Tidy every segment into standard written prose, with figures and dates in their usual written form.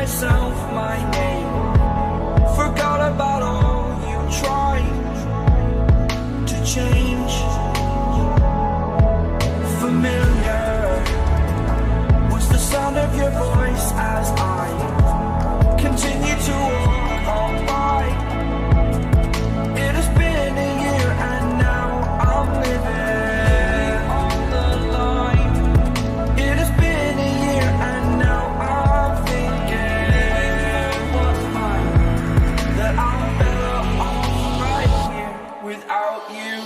myself my name. Forgot about all you tried to change. Familiar was the sound of your voice as I continue to walk on by. It has been a year and now I'm living on the line. It has been a year and now I'm thinking what's mine, that I'm better off right here without you.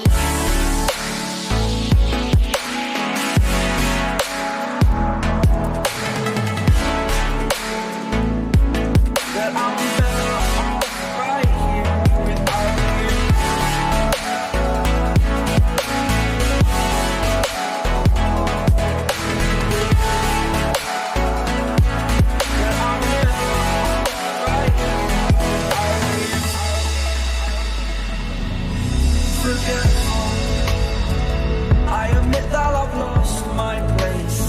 That I'm better off right here without you. That I'm better off right here without you. Forgetful, I admit that I've lost my place.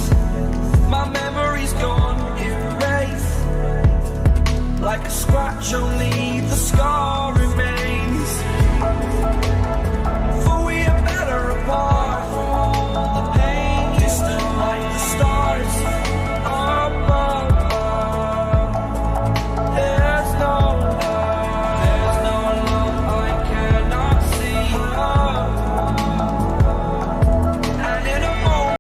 My memory's gone erased, like a scratch only